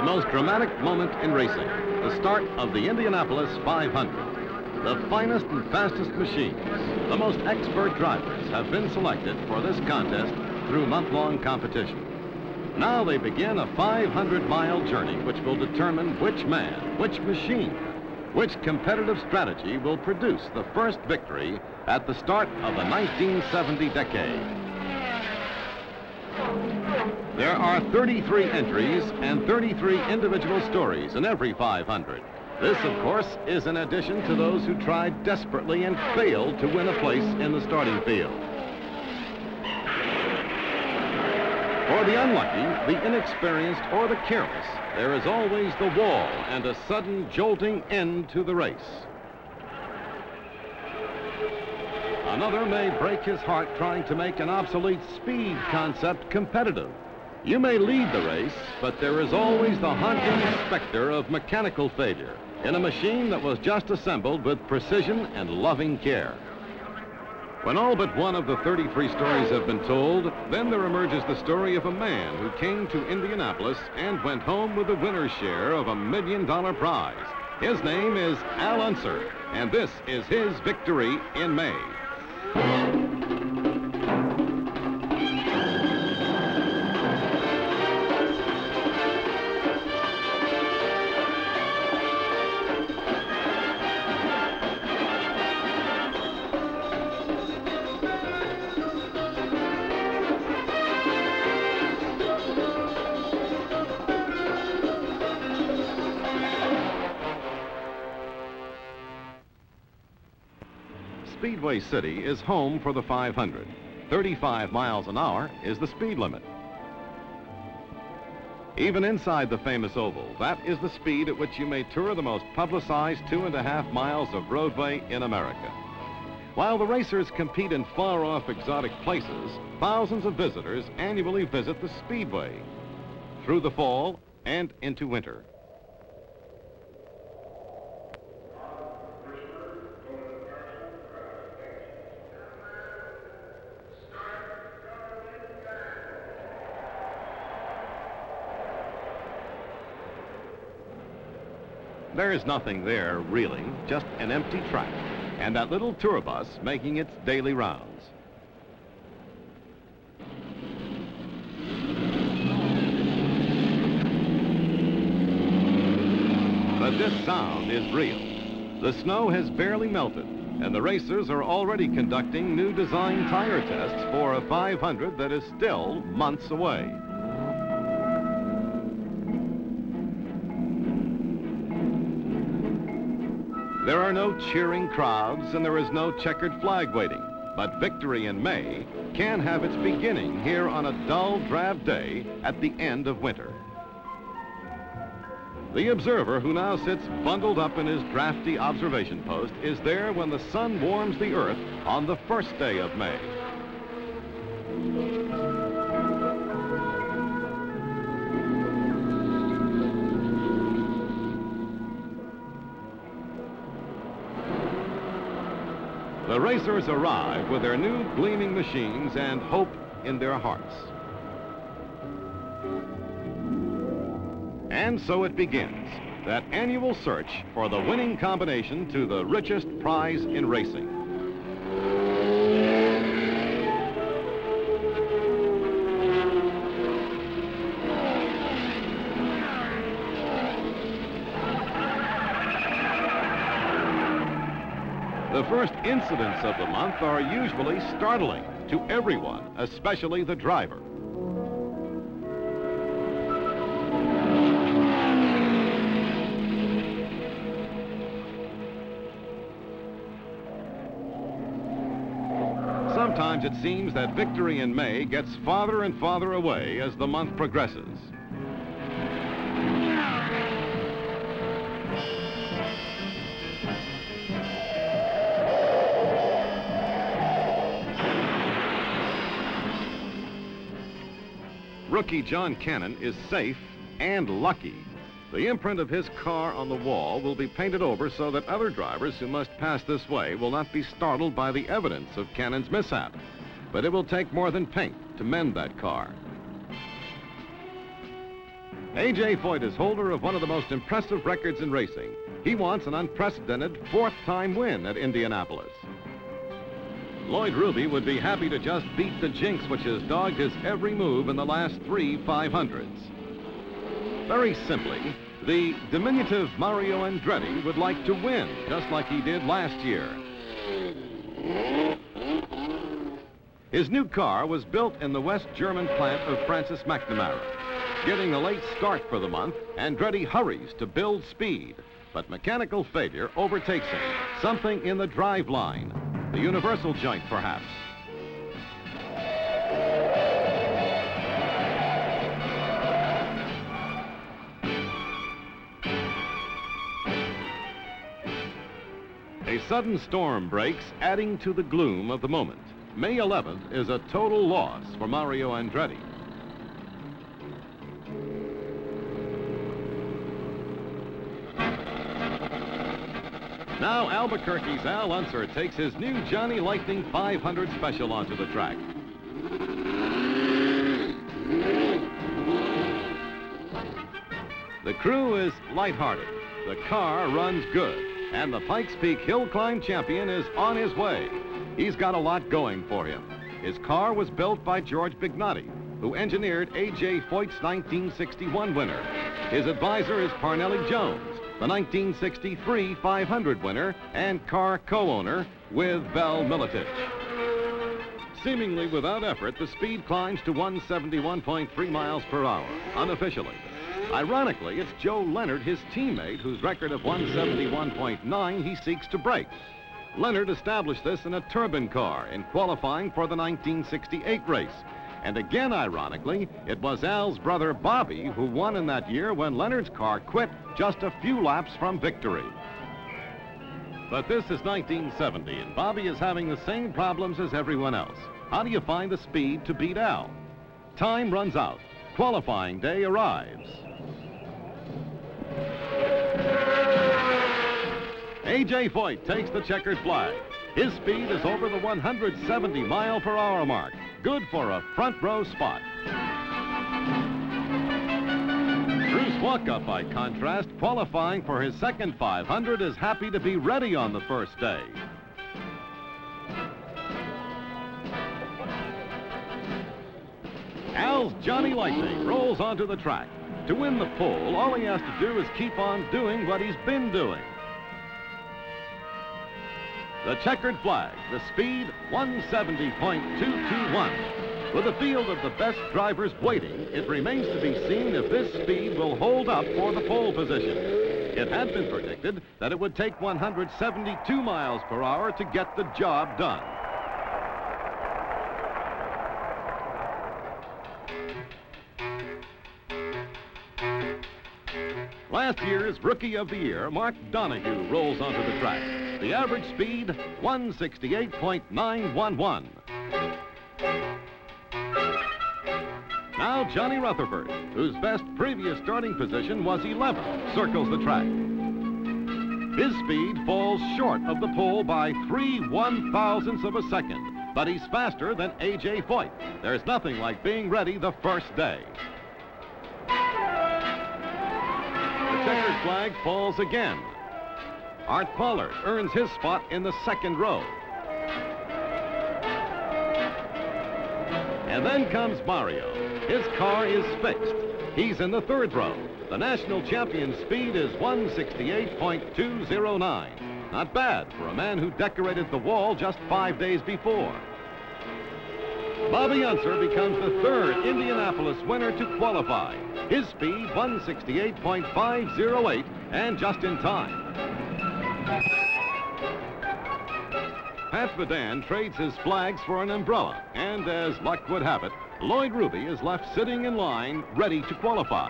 The most dramatic moment in racing, the start of the Indianapolis 500. The finest and fastest machines, the most expert drivers have been selected for this contest through month-long competition. Now they begin a 500-mile journey which will determine which man, which machine, which competitive strategy will produce the first victory at the start of the 1970 decade. There are 33 entries and 33 individual stories in every 500. This, of course, is in addition to those who tried desperately and failed to win a place in the starting field. For the unlucky, the inexperienced, or the careless, there is always the wall and a sudden jolting end to the race. Another may break his heart trying to make an obsolete speed concept competitive. You may lead the race, but there is always the haunting specter of mechanical failure in a machine that was just assembled with precision and loving care. When all but one of the 33 stories have been told, then there emerges the story of a man who came to Indianapolis and went home with the winner's share of $1 million prize. His name is Unser, and this is his victory in May. Speedway City is home for the 500. 35 miles an hour is the speed limit. Even inside the famous oval, that is the speed at which you may tour the most publicized 2.5 miles of roadway in America. While the racers compete in far-off exotic places, thousands of visitors annually visit the Speedway through the fall and into winter. There is nothing there, really, just an empty track, and that little tour bus making its daily rounds. But this sound is real. The snow has barely melted, and the racers are already conducting new design tire tests for a 500 that is still months away. There are no cheering crowds and there is no checkered flag waiting, but victory in May can have its beginning here on a dull, drab day at the end of winter. The observer, who now sits bundled up in his drafty observation post, is there when the sun warms the earth on the first day of May. The racers arrive with their new gleaming machines and hope in their hearts. And so it begins, that annual search for the winning combination to the richest prize in racing. The first incidents of the month are usually startling to everyone, especially the driver. Sometimes it seems that victory in May gets farther and farther away as the month progresses. Rookie John Cannon is safe and lucky. The imprint of his car on the wall will be painted over so that other drivers who must pass this way will not be startled by the evidence of Cannon's mishap. But it will take more than paint to mend that car. A.J. Foyt is holder of one of the most impressive records in racing. He wants an unprecedented fourth-time win at Indianapolis. Lloyd Ruby would be happy to just beat the jinx which has dogged his every move in the last 3 500s. Very simply, the diminutive Mario Andretti would like to win, just like he did last year. His new car was built in the West German plant of Francis McNamara. Getting a late start for the month, Andretti hurries to build speed, but mechanical failure overtakes him. Something in the drive line, the universal joint perhaps. A sudden storm breaks, adding to the gloom of the moment. May 11th is a total loss for Mario Andretti. Now Albuquerque's Al Unser takes his new Johnny Lightning 500 Special onto the track. The crew is lighthearted. The car runs good. And the Pikes Peak Hill Climb champion is on his way. He's got a lot going for him. His car was built by George Bignotti, who engineered A.J. Foyt's 1961 winner. His advisor is Parnelli Jones, the 1963 500 winner and car co-owner with Vel Miletich. Seemingly without effort, the speed climbs to 171.3 miles per hour, unofficially. Ironically, it's Joe Leonard, his teammate, whose record of 171.9 he seeks to break. Leonard established this in a turbine car in qualifying for the 1968 race. And again, ironically, it was Al's brother Bobby who won in that year when Leonard's car quit just a few laps from victory. But this is 1970, and Bobby is having the same problems as everyone else. How do you find the speed to beat Al? Time runs out. Qualifying day arrives. A.J. Foyt takes the checkered flag. His speed is over the 170-mile-per-hour mark. Good for a front row spot. Bruce Walkup, by contrast, qualifying for his second 500, is happy to be ready on the first day. Al's Johnny Lightning rolls onto the track. To win the pole, all he has to do is keep on doing what he's been doing. The checkered flag, the speed 170.221. With a field of the best drivers waiting, it remains to be seen if this speed will hold up for the pole position. It had been predicted that it would take 172 miles per hour to get the job done. Last year's Rookie of the Year, Mark Donahue, rolls onto the track. The average speed, 168.911. Now Johnny Rutherford, whose best previous starting position was 11th, circles the track. His speed falls short of the pole by 3/1000ths of a second, but he's faster than A.J. Foyt. There's nothing like being ready the first day. The checkered flag falls again. Art Pollard earns his spot in the second row. And then comes Mario. His car is fixed. He's in the third row. The national champion speed is 168.209. Not bad for a man who decorated the wall just 5 days before. Bobby Unser becomes the third Indianapolis winner to qualify. His speed, 168.508, and just in time. Pat Vadan trades his flags for an umbrella, and as luck would have it, Lloyd Ruby is left sitting in line, ready to qualify.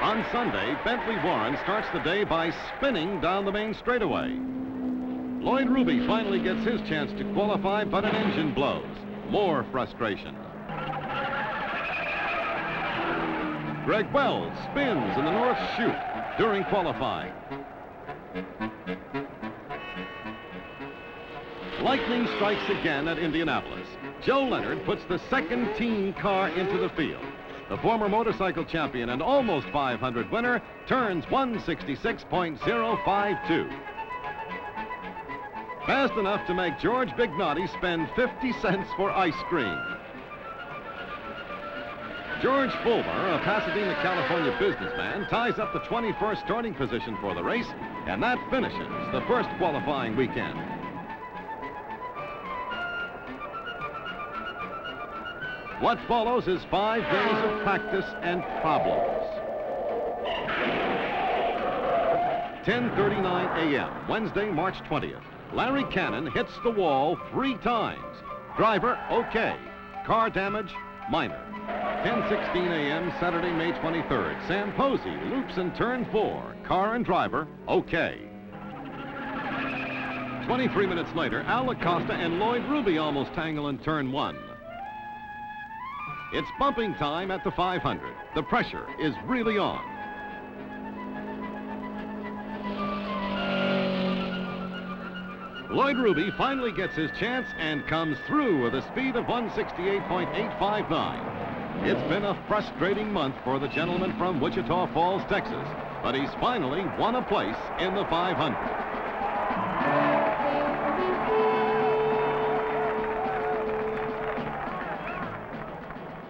On Sunday, Bentley Warren starts the day by spinning down the main straightaway. Lloyd Ruby finally gets his chance to qualify, but an engine blows. More frustration. Greg Wells spins in the North Chute during qualifying. Lightning strikes again at Indianapolis. Joe Leonard puts the second team car into the field. The former motorcycle champion and almost 500 winner turns 166.052. Fast enough to make George Bignotti spend 50 cents for ice cream. George Fulmer, a Pasadena, California businessman, ties up the 21st starting position for the race, and that finishes the first qualifying weekend. What follows is 5 days of practice and problems. 10:39 a.m., Wednesday, March 20th. Larry Cannon hits the wall 3 times. Driver, okay. Car damage, minor. 10:16 a.m., Saturday, May 23rd. Sam Posey loops in turn 4. Car and driver, okay. 23 minutes later, Al Acosta and Lloyd Ruby almost tangle in turn 1. It's bumping time at the 500. The pressure is really on. Lloyd Ruby finally gets his chance and comes through with a speed of 168.859. It's been a frustrating month for the gentleman from Wichita Falls, Texas, but he's finally won a place in the 500.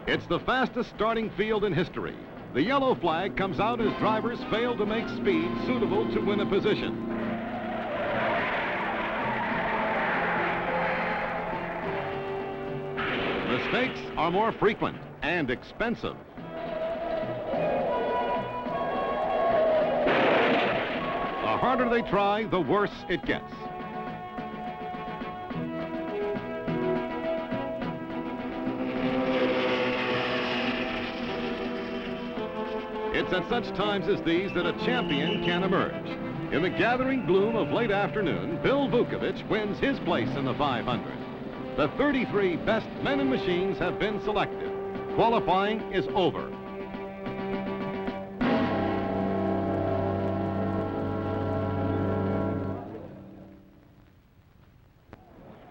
It's the fastest starting field in history. The yellow flag comes out as drivers fail to make speed suitable to win a position. Mistakes are more frequent and expensive. The harder they try, the worse it gets. It's at such times as these that a champion can emerge. In the gathering gloom of late afternoon, Bill Vukovich wins his place in the 500. The 33 best men and machines have been selected. Qualifying is over.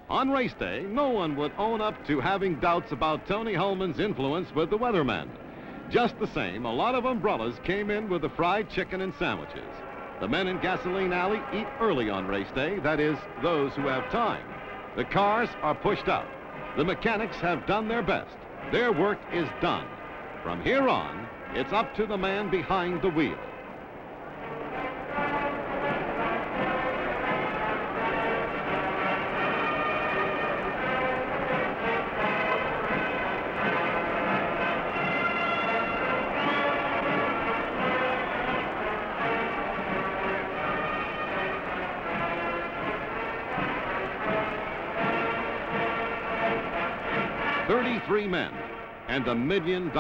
On race day, no one would own up to having doubts about Tony Hulman's influence with the weathermen. Just the same, a lot of umbrellas came in with the fried chicken and sandwiches. The men in Gasoline Alley eat early on race day, that is, those who have time. The cars are pushed out. The mechanics have done their best. Their work is done. From here on, it's up to the man behind the wheel. $33 men and $1 million.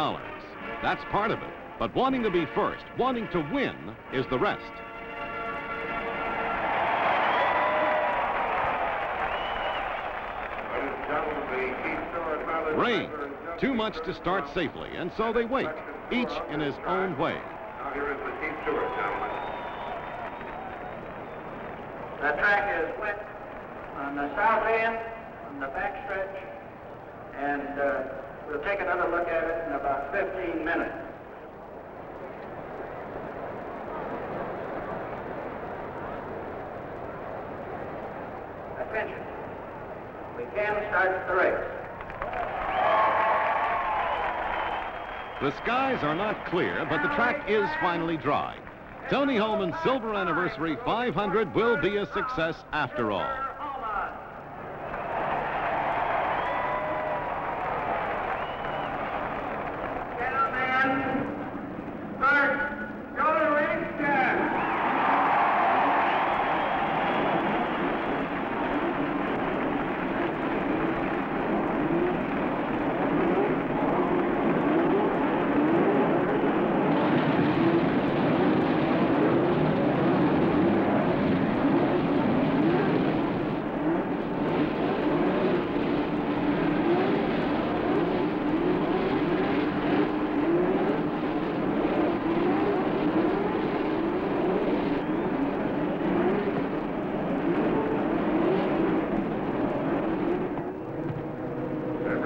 That's part of it. But wanting to be first, wanting to win, is the rest. Rain. Too much to start safely, and so they wait, each in his own way. Now here is the chief steward, gentlemen. The track is wet on the south end, on the backstretch, and we'll take another look at it in about 15 minutes. Attention. We can start the race. The skies are not clear, but the track is finally dry. Tony Hulman's Silver Anniversary 500 will be a success after all.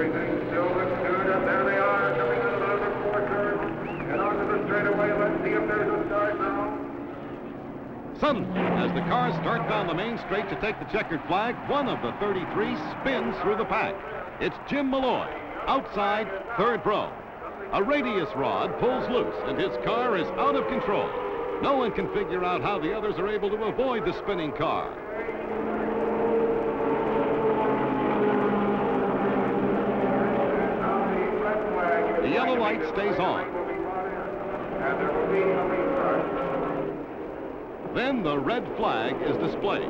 Everything still looks good. And there they are, coming into the number 4 turn. And onto the straightaway. Let's see if there's a start now. Suddenly, as the cars start down the main straight to take the checkered flag, one of the 33 spins through the pack. It's Jim Malloy, outside third row. A radius rod pulls loose, and his car is out of control. No one can figure out how the others are able to avoid the spinning car. The yellow light stays on. Then the red flag is displayed.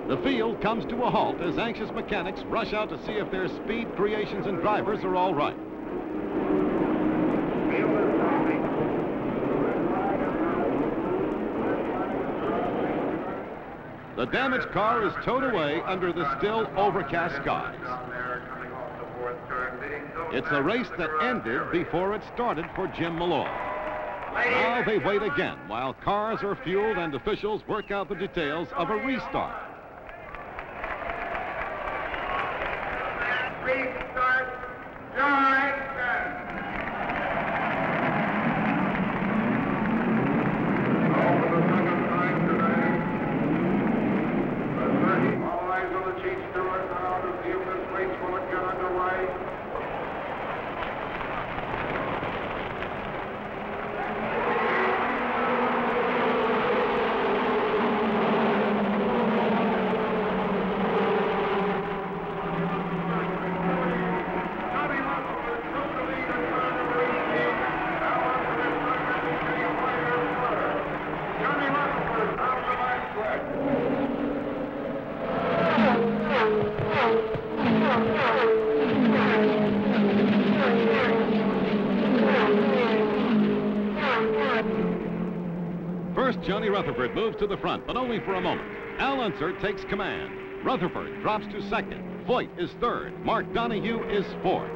The field comes to a halt as anxious mechanics rush out to see if their speed creations and drivers are all right. The damaged car is towed away under the still overcast skies. It's a race that ended before it started for Jim Malloy. Now they wait again while cars are fueled and officials work out the details of a restart. Restart, Johnson. For the second time today. All eyes on the chief steward now to see if this race will get underway. First, Johnny Rutherford moves to the front, but only for a moment. Al Unser takes command. Rutherford drops to second. Voigt is third. Mark Donahue is fourth.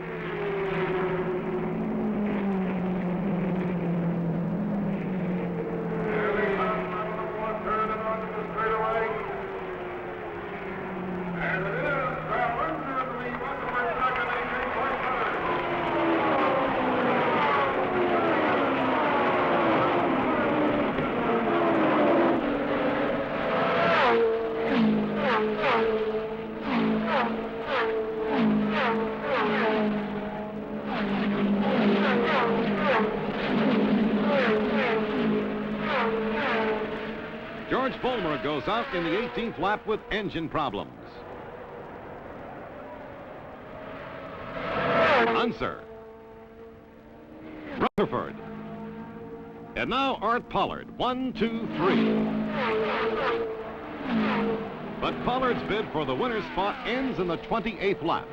George Fulmer goes out in the 18th lap with engine problems. Unser. Rutherford. And now Art Pollard. 1, 2, 3. But Pollard's bid for the winner's spot ends in the 28th lap.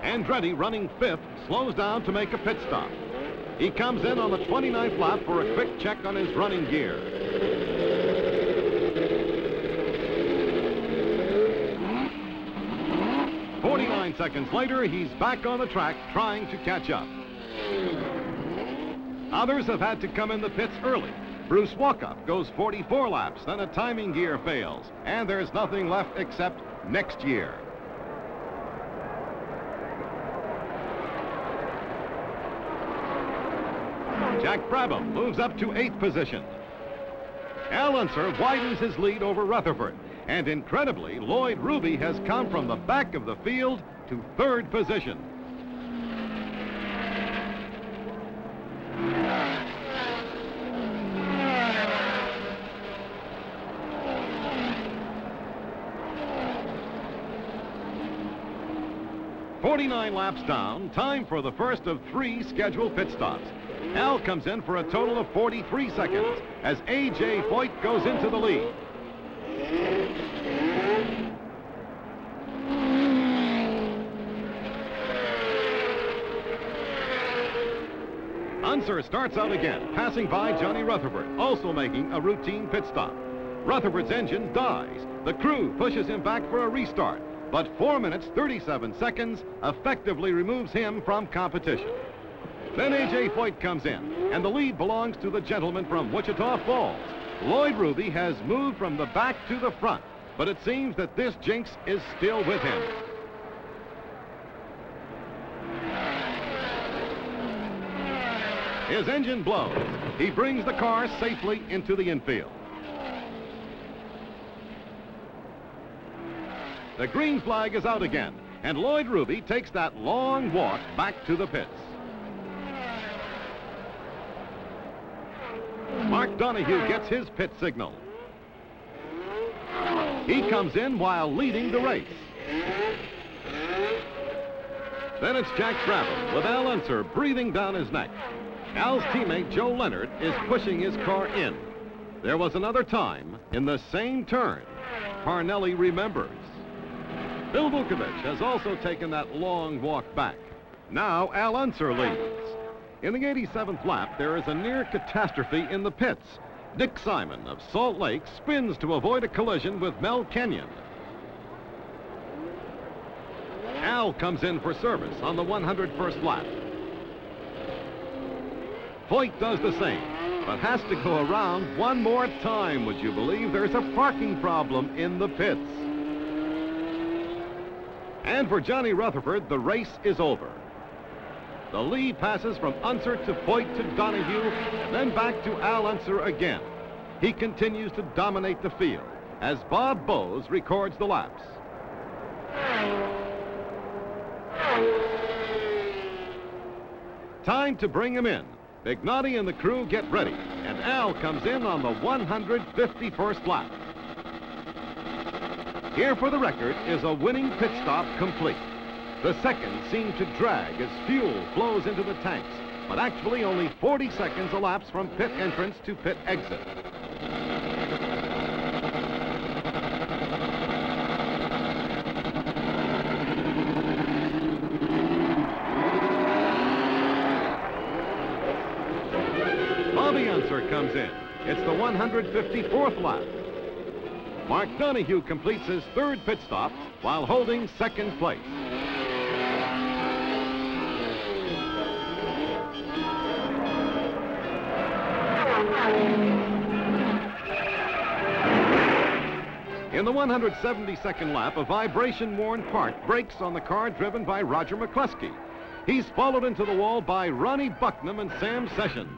Andretti, running fifth, slows down to make a pit stop. He comes in on the 29th lap for a quick check on his running gear. Seconds later, he's back on the track trying to catch up. Others have had to come in the pits early. Bruce Walkup goes 44 laps, then a timing gear fails, and there's nothing left except next year. Jack Brabham moves up to 8th position. Al Unser widens his lead over Rutherford, and incredibly, Lloyd Ruby has come from the back of the field to 3rd position. "49 laps down, time for the first of 3 scheduled pit stops. Al comes in for a total of 43 seconds as A.J. Voigt goes into the lead. Unser starts out again, passing by Johnny Rutherford, also making a routine pit stop. Rutherford's engine dies. The crew pushes him back for a restart, but 4 minutes, 37 seconds effectively removes him from competition. Then A.J. Foyt comes in, and the lead belongs to the gentleman from Wichita Falls. Lloyd Ruby has moved from the back to the front, but it seems that this jinx is still with him. His engine blows. He brings the car safely into the infield. The green flag is out again, and Lloyd Ruby takes that long walk back to the pits. Mark Donahue gets his pit signal. He comes in while leading the race. Then it's Jack Brabham with Al Unser breathing down his neck. Al's teammate Joe Leonard is pushing his car in. There was another time in the same turn. Parnelli remembers. Bill Vukovich has also taken that long walk back. Now Al Unser leads. In the 87th lap, there is a near catastrophe in the pits. Dick Simon of Salt Lake spins to avoid a collision with Mel Kenyon. Al comes in for service on the 101st lap. Foyt does the same, but has to go around one more time. Would you believe there's a parking problem in the pits? And for Johnny Rutherford, the race is over. The lead passes from Unser to Foyt to Donahue, and then back to Al Unser again. He continues to dominate the field as Bob Bowes records the laps. Time to bring him in. Ignotti and the crew get ready, and Al comes in on the 151st lap. Here for the record is a winning pit stop complete. The seconds seem to drag as fuel flows into the tanks, but actually only 40 seconds elapse from pit entrance to pit exit. Bobby Unser comes in. It's the 154th lap. Mark Donahue completes his third pit stop while holding second place. In the 172nd lap, a vibration-worn part breaks on the car driven by Roger McCluskey. He's followed into the wall by Ronnie Bucknam and Sam Sessions.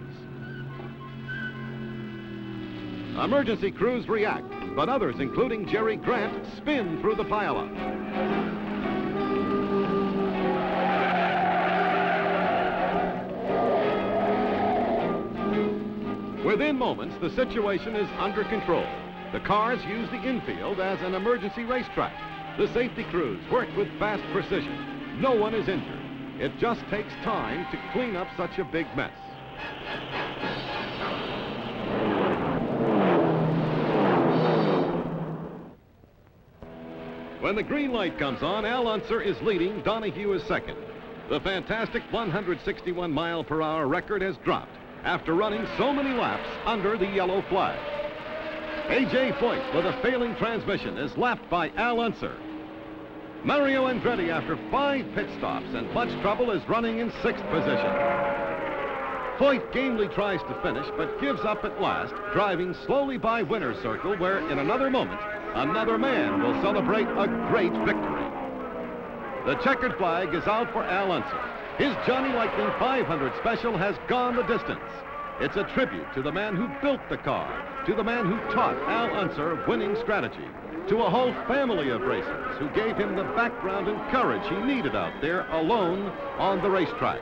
Emergency crews react, but others, including Jerry Grant, spin through the pileup. Within moments, the situation is under control. The cars use the infield as an emergency racetrack. The safety crews work with fast precision. No one is injured. It just takes time to clean up such a big mess. When the green light comes on, Al Unser is leading, Donahue is second. The fantastic 161-mile-per-hour record has dropped after running so many laps under the yellow flag. A.J. Foyt, with a failing transmission, is lapped by Al Unser. Mario Andretti, after 5 pit stops and much trouble, is running in 6th position. Foyt gamely tries to finish, but gives up at last, driving slowly by winner's circle, where in another moment, another man will celebrate a great victory. The checkered flag is out for Al Unser. His Johnny Lightning 500 special has gone the distance. It's a tribute to the man who built the car, to the man who taught Al Unser winning strategy, to a whole family of racers who gave him the background and courage he needed out there alone on the racetrack.